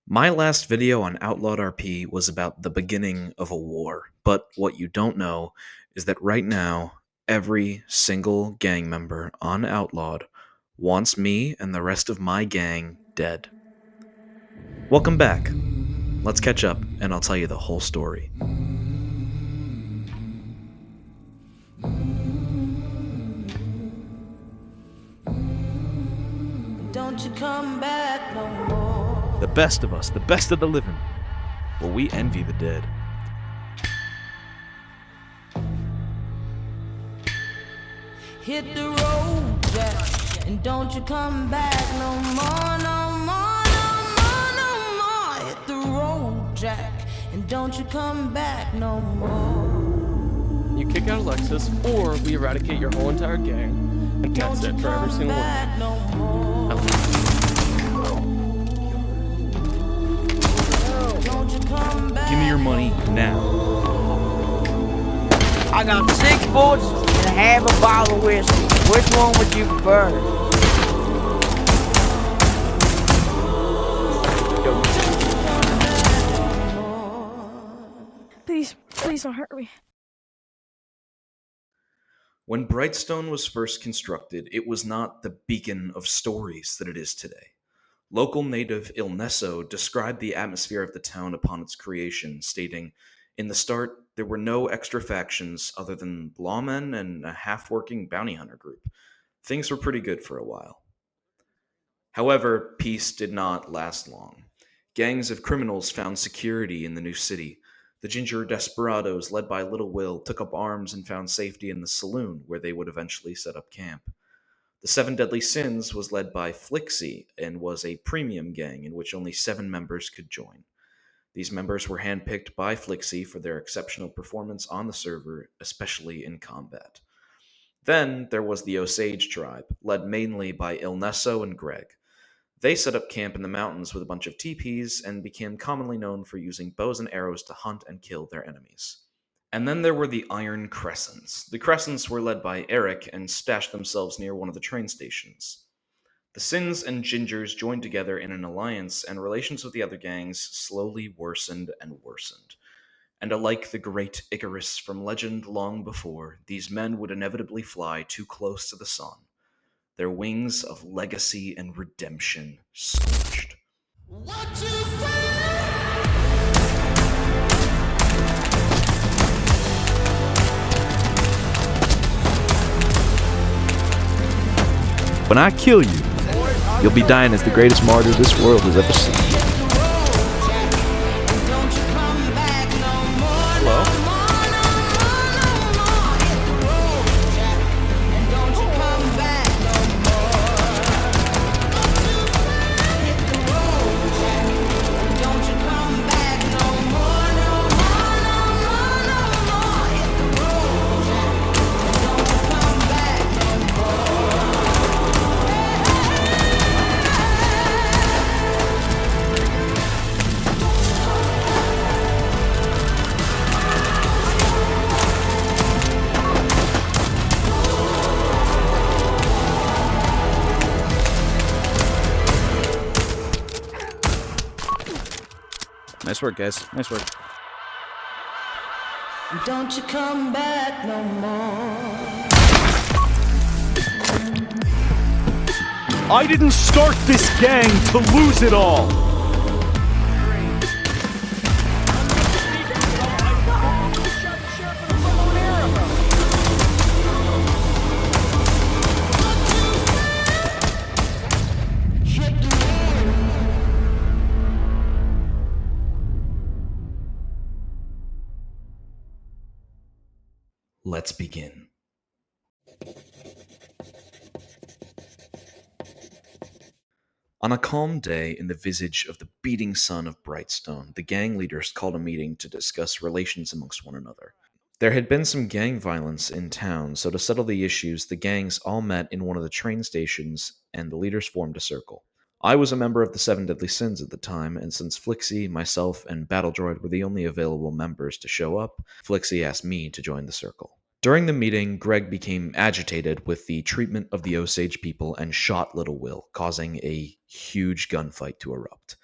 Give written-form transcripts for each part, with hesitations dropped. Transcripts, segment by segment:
My last video on Outlawed RP was about the beginning of a war, but what you don't know is that right now, every single gang member on Outlawed wants me and the rest of my gang dead. Welcome back. Let's catch up, and I'll tell you the whole story. Don't you come back no more. The best of us, the best of the living. Well, we envy the dead. Hit the road, Jack, and don't you come back no more, no more, no more, no more. Hit the road, Jack, and don't you come back no more. You kick out Alexis, or we eradicate your whole entire gang, and that's it for every single one. No more. Don't you come back. Give me your money now. I got 6 bullets and half a bottle of whiskey. Which one would you prefer? Please don't hurt me. When Brightstone was first constructed, it was not the beacon of stories that it is today. Local native Il Nesso described the atmosphere of the town upon its creation, stating, "In the start, there were no extra factions other than lawmen and a half-working bounty hunter group. Things were pretty good for a while." However, peace did not last long. Gangs of criminals found security in the new city. The Ginger Desperados, led by Little Will, took up arms and found safety in the saloon, where they would eventually set up camp. The Seven Deadly Sins was led by Flixie and was a premium gang in which only 7 members could join. These members were handpicked by Flixie for their exceptional performance on the server, especially in combat. Then there was the Osage tribe, led mainly by Il Nesso and Greg. They set up camp in the mountains with a bunch of teepees and became commonly known for using bows and arrows to hunt and kill their enemies. And then there were the Iron Crescents. The Crescents were led by Eric and stashed themselves near one of the train stations. The Sins and Gingers joined together in an alliance, and relations with the other gangs slowly worsened and worsened. And alike the great Icarus from legend long before, these men would inevitably fly too close to the sun, their wings of legacy and redemption scorched. What you say? When I kill you, you'll be dying as the greatest martyr this world has ever seen. Don't you come back no more. Hello? Hit the road, Jack, and don't you come back no more. Hit the road, Jack, and don't you come back no more, no more, no more, no more. Hit the road, Jack, and don't you come back no more. Nice work, guys. Nice work. Don't you come back no more. I didn't start this gang to lose it all! Let's begin. On a calm day in the visage of the beating sun of Brightstone, the gang leaders called a meeting to discuss relations amongst one another. There had been some gang violence in town, so to settle the issues, the gangs all met in one of the train stations, and the leaders formed a circle. I was a member of the Seven Deadly Sins at the time, and since Flixie, myself, and Battledroid were the only available members to show up, Flixie asked me to join the circle. During the meeting, Greg became agitated with the treatment of the Osage people and shot Little Will, causing a huge gunfight to erupt.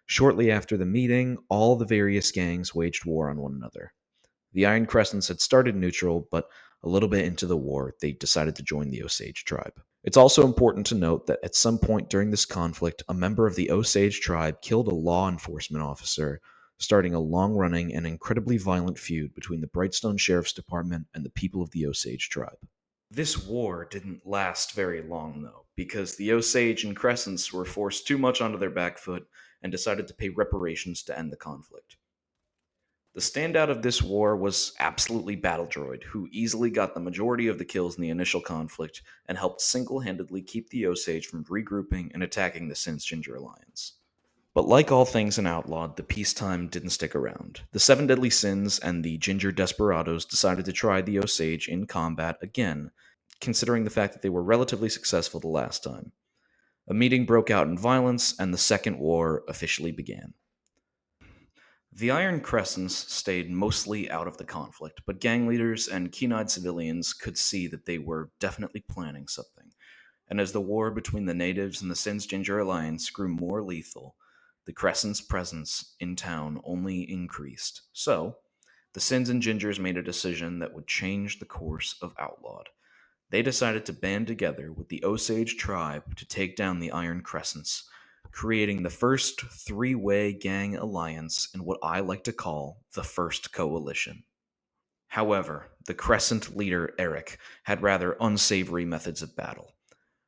Shortly after the meeting, all the various gangs waged war on one another. The Iron Crescents had started neutral, but a little bit into the war, they decided to join the Osage tribe. It's also important to note that at some point during this conflict, a member of the Osage tribe killed a law enforcement officer, starting a long-running and incredibly violent feud between the Brightstone Sheriff's Department and the people of the Osage tribe. This war didn't last very long, though, because the Osage and Crescents were forced too much onto their back foot and decided to pay reparations to end the conflict. The standout of this war was absolutely Battle Droid, who easily got the majority of the kills in the initial conflict and helped single-handedly keep the Osage from regrouping and attacking the Sin's Ginger Alliance. But like all things in Outlawed, the peacetime didn't stick around. The Seven Deadly Sins and the Ginger Desperados decided to try the Osage in combat again, considering the fact that they were relatively successful the last time. A meeting broke out in violence, and the Second War officially began. The Iron Crescents stayed mostly out of the conflict, but gang leaders and keen-eyed civilians could see that they were definitely planning something. And as the war between the natives and the Sin's Ginger Alliance grew more lethal, the Crescent's presence in town only increased. So, the Sins and Gingers made a decision that would change the course of Outlawed. They decided to band together with the Osage tribe to take down the Iron Crescents, creating the first three-way gang alliance in what I like to call the First Coalition. However, the Crescent leader, Eric, had rather unsavory methods of battle.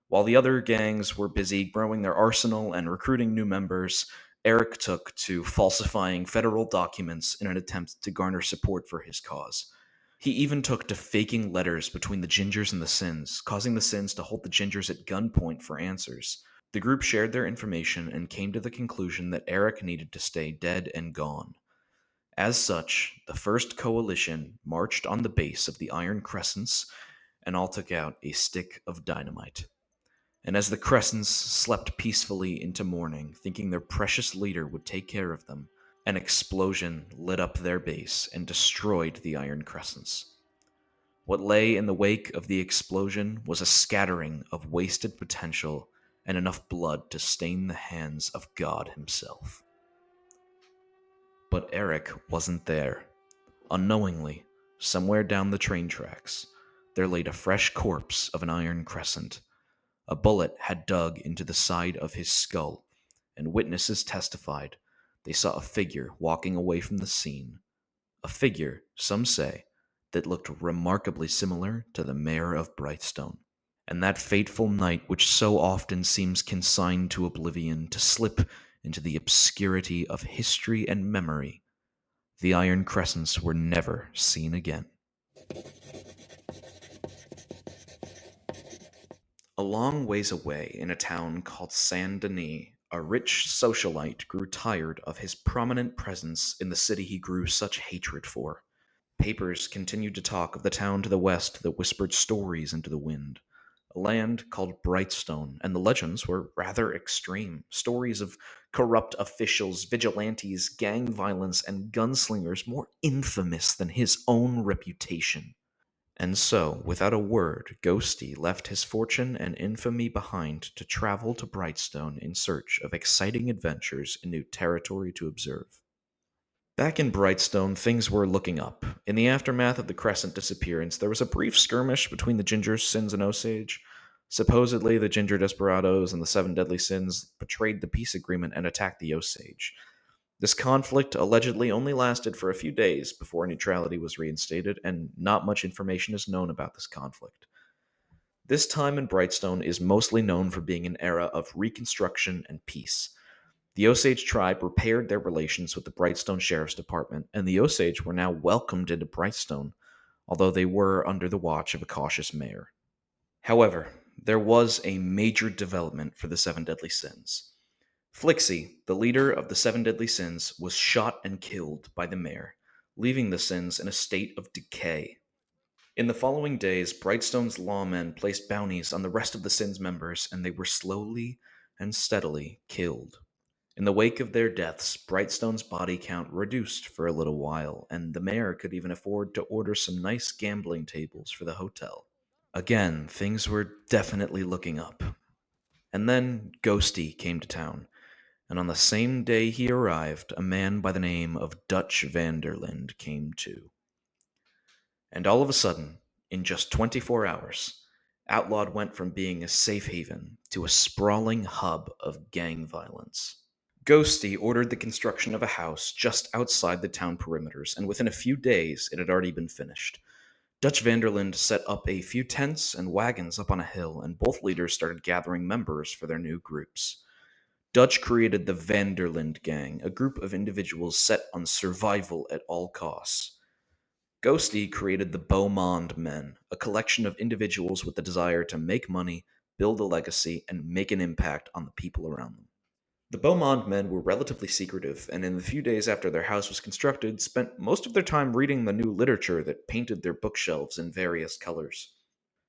While the other gangs were busy growing their arsenal and recruiting new members, Eric took to falsifying federal documents in an attempt to garner support for his cause. He even took to faking letters between the Gingers and the Sins, causing the Sins to hold the Gingers at gunpoint for answers. The group shared their information and came to the conclusion that Eric needed to stay dead and gone. As such, the First Coalition marched on the base of the Iron Crescents and all took out a stick of dynamite. And as the Crescents slept peacefully into morning, thinking their precious leader would take care of them, an explosion lit up their base and destroyed the Iron Crescents. What lay in the wake of the explosion was a scattering of wasted potential and enough blood to stain the hands of God himself. But Eric wasn't there. Unknowingly, somewhere down the train tracks, there laid a fresh corpse of an Iron Crescent. A bullet had dug into the side of his skull, and witnesses testified they saw a figure walking away from the scene. A figure, some say, that looked remarkably similar to the mayor of Brightstone. And that fateful night which so often seems consigned to oblivion to slip into the obscurity of history and memory, the Iron Crescents were never seen again. A long ways away in a town called Saint Denis, a rich socialite grew tired of his prominent presence in the city he grew such hatred for. Papers continued to talk of the town to the west that whispered stories into the wind. A land called Brightstone, and the legends were rather extreme. Stories of corrupt officials, vigilantes, gang violence, and gunslingers more infamous than his own reputation. And so, without a word, Ghosty left his fortune and infamy behind to travel to Brightstone in search of exciting adventures and new territory to observe. Back in Brightstone, things were looking up. In the aftermath of the Crescent disappearance, there was a brief skirmish between the Gingers, Sins, and Osage. Supposedly, the Ginger Desperados and the Seven Deadly Sins betrayed the peace agreement and attacked the Osage. This conflict allegedly only lasted for a few days before neutrality was reinstated, and not much information is known about this conflict. This time in Brightstone is mostly known for being an era of reconstruction and peace. The Osage tribe repaired their relations with the Brightstone Sheriff's Department, and the Osage were now welcomed into Brightstone, although they were under the watch of a cautious mayor. However, there was a major development for the Seven Deadly Sins. Flixie, the leader of the Seven Deadly Sins, was shot and killed by the mayor, leaving the Sins in a state of decay. In the following days, Brightstone's lawmen placed bounties on the rest of the Sins members, and they were slowly and steadily killed. In the wake of their deaths, Brightstone's body count reduced for a little while, and the mayor could even afford to order some nice gambling tables for the hotel. Again, things were definitely looking up. And then Ghosty came to town. And on the same day he arrived, a man by the name of Dutch Vanderlinde came too. And all of a sudden, in just 24 hours, Outlawed went from being a safe haven to a sprawling hub of gang violence. Ghosty ordered the construction of a house just outside the town perimeters, and within a few days it had already been finished. Dutch Vanderlinde set up a few tents and wagons up on a hill, and both leaders started gathering members for their new groups. Dutch created the Vanderlinde Gang, a group of individuals set on survival at all costs. Ghosty created the Beaumont Men, a collection of individuals with the desire to make money, build a legacy, and make an impact on the people around them. The Beaumont Men were relatively secretive, and in the few days after their house was constructed, spent most of their time reading the new literature that painted their bookshelves in various colors.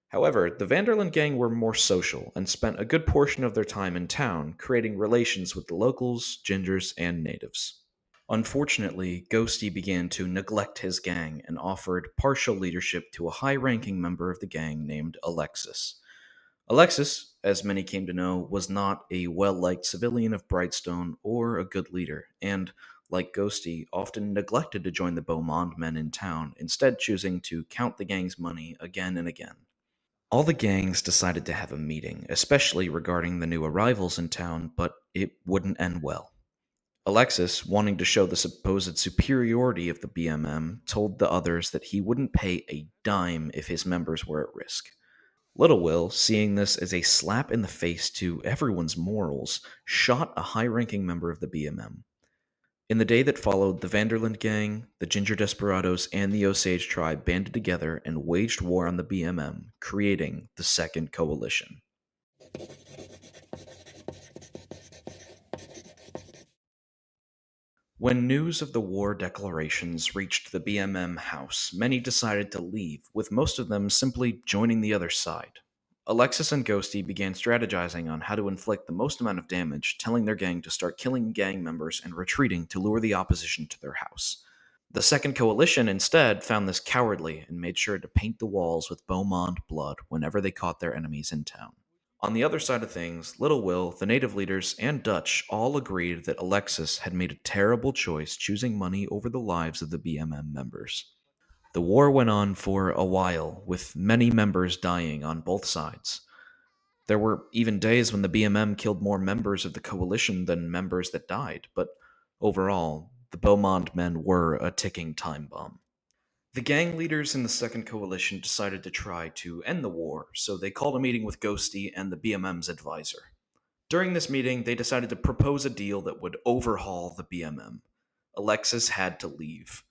However, the Vanderlinde Gang were more social and spent a good portion of their time in town, creating relations with the locals, gingers, and natives. Unfortunately, Ghosty began to neglect his gang and offered partial leadership to a high-ranking member of the gang named Alexis. Alexis, as many came to know, was not a well-liked civilian of Brightstone or a good leader, and, like Ghosty, often neglected to join the Beaumont men in town, instead choosing to count the gang's money again and again. All the gangs decided to have a meeting, especially regarding the new arrivals in town, but it wouldn't end well. Alexis, wanting to show the supposed superiority of the BMM, told the others that he wouldn't pay a dime if his members were at risk. Little Will, seeing this as a slap in the face to everyone's morals, shot a high-ranking member of the BMM. In the day that followed, the Vanderlinde Gang, the Ginger Desperados, and the Osage Tribe banded together and waged war on the BMM, creating the Second Coalition. When news of the war declarations reached the BMM house, many decided to leave, with most of them simply joining the other side. Alexis and Ghosty began strategizing on how to inflict the most amount of damage, telling their gang to start killing gang members and retreating to lure the opposition to their house. The Second Coalition instead found this cowardly and made sure to paint the walls with Beaumont blood whenever they caught their enemies in town. On the other side of things, Little Will, the native leaders, and Dutch all agreed that Alexis had made a terrible choice choosing money over the lives of the BMM members. The war went on for a while, with many members dying on both sides. There were even days when the BMM killed more members of the coalition than members that died, but overall, the Beaumont men were a ticking time bomb. The gang leaders in the Second Coalition decided to try to end the war, so they called a meeting with Ghosty and the BMM's advisor. During this meeting, they decided to propose a deal that would overhaul the BMM. Alexis had to leave.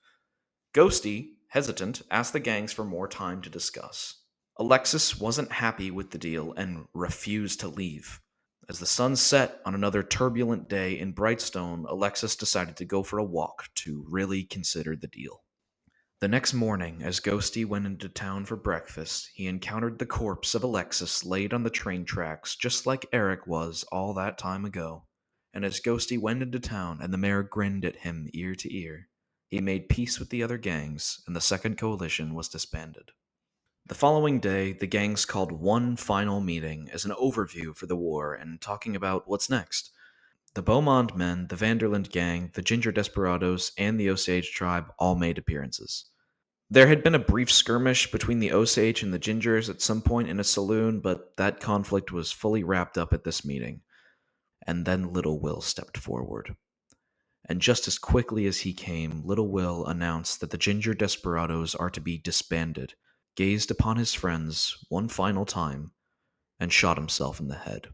Ghosty, hesitant, asked the gangs for more time to discuss. Alexis wasn't happy with the deal and refused to leave. As the sun set on another turbulent day in Brightstone, Alexis decided to go for a walk to really consider the deal. The next morning, as Ghosty went into town for breakfast, he encountered the corpse of Alexis laid on the train tracks, just like Eric was all that time ago. And as Ghosty went into town and the mayor grinned at him ear to ear, he made peace with the other gangs, and the Second Coalition was disbanded. The following day, the gangs called one final meeting as an overview for the war and talking about what's next. The Beaumont men, the Vanderlinde Gang, the Ginger Desperados, and the Osage Tribe all made appearances. There had been a brief skirmish between the Osage and the Gingers at some point in a saloon, but that conflict was fully wrapped up at this meeting. And then Little Will stepped forward. And just as quickly as he came, Little Will announced that the Ginger Desperados are to be disbanded, gazed upon his friends one final time, and shot himself in the head.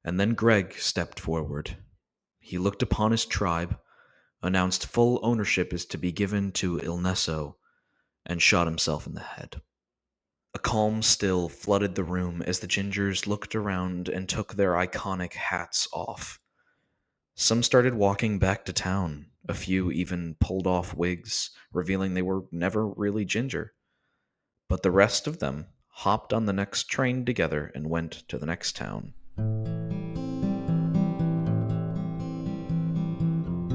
And then Greg stepped forward. He looked upon his tribe, announced full ownership is to be given to Il Nesso, and shot himself in the head. A calm still flooded the room as the Gingers looked around and took their iconic hats off. Some started walking back to town. A few even pulled off wigs, revealing they were never really Ginger. But the rest of them hopped on the next train together and went to the next town.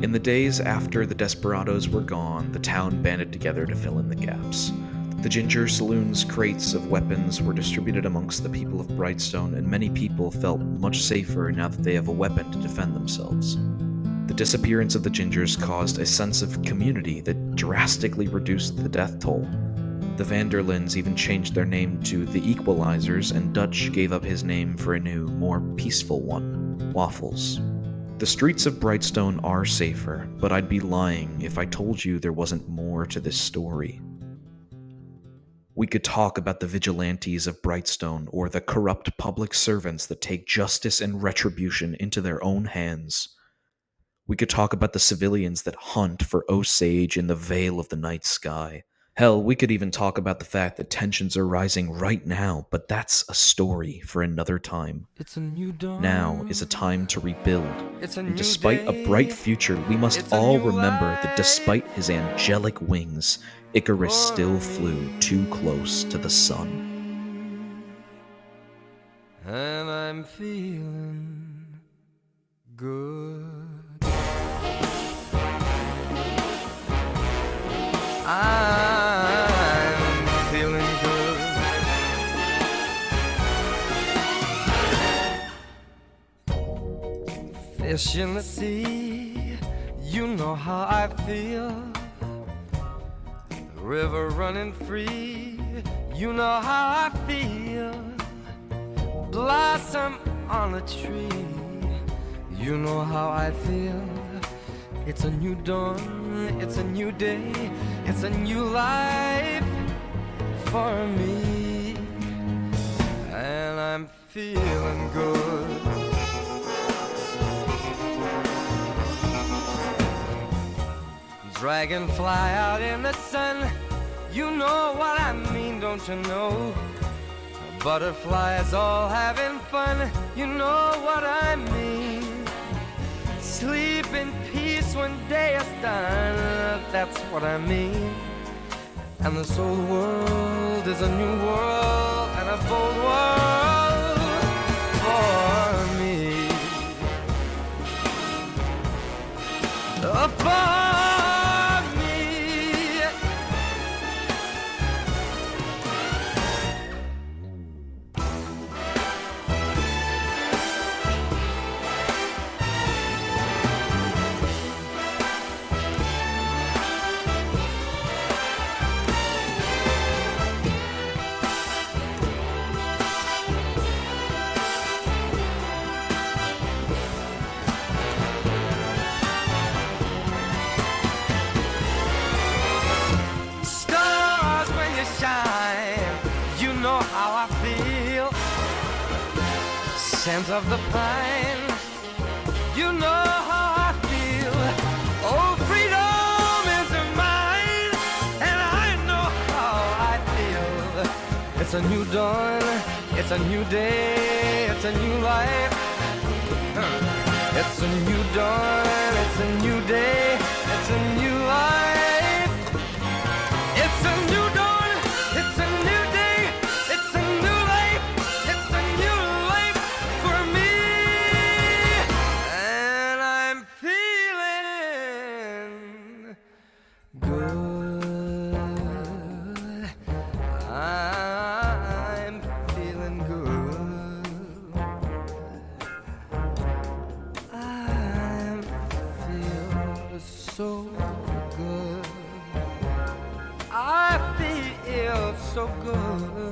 In the days after the Desperados were gone, the town banded together to fill in the gaps. The The Ginger Saloon's crates of weapons were distributed amongst the people of Brightstone, and many people felt much safer now that they have a weapon to defend themselves. The disappearance of the Gingers caused a sense of community that drastically reduced the death toll. The Vanderlins even changed their name to the Equalizers, and Dutch gave up his name for a new, more peaceful one, Waffles. The streets of Brightstone are safer, but I'd be lying if I told you there wasn't more to this story. We could talk about the vigilantes of Brightstone, or the corrupt public servants that take justice and retribution into their own hands. We could talk about the civilians that hunt for Osage in the veil of the night sky. Hell, we could even talk about the fact that tensions are rising right now, but that's a story for another time. It's a new dawn. Now is a time to rebuild. It's a And new despite day. a bright future, we must It's a all new remember that life. despite his angelic wings, Icarus still flew too close to the sun. And I'm feeling good. I'm feeling good. Fish in the sea, you know how I feel. River running free, you know how I feel. Blossom on a tree, you know how I feel. It's a new dawn, it's a new day, it's a new life for me. And I'm feeling good. Dragonfly out in the sun, you know what I mean, don't you know? Butterflies all having fun, you know what I mean. Sleep in peace when day is done, that's what I mean. And this old world is a new world and a bold world for me. For me. Stars when you shine, you know how I feel. Scent of the pine, you know how I feel. Oh, freedom is mine, and I know how I feel. It's a new dawn, it's a new day, it's a new life. It's a new dawn, it's a new day, it's a new life. It's a new dawn, it's a new day, it's a new life, it's a new life for me. And I'm feeling good. I'm feeling good. I feel so good. I feel so good.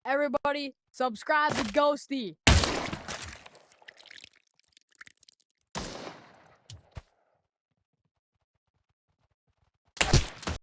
Everybody, subscribe to Ghosty.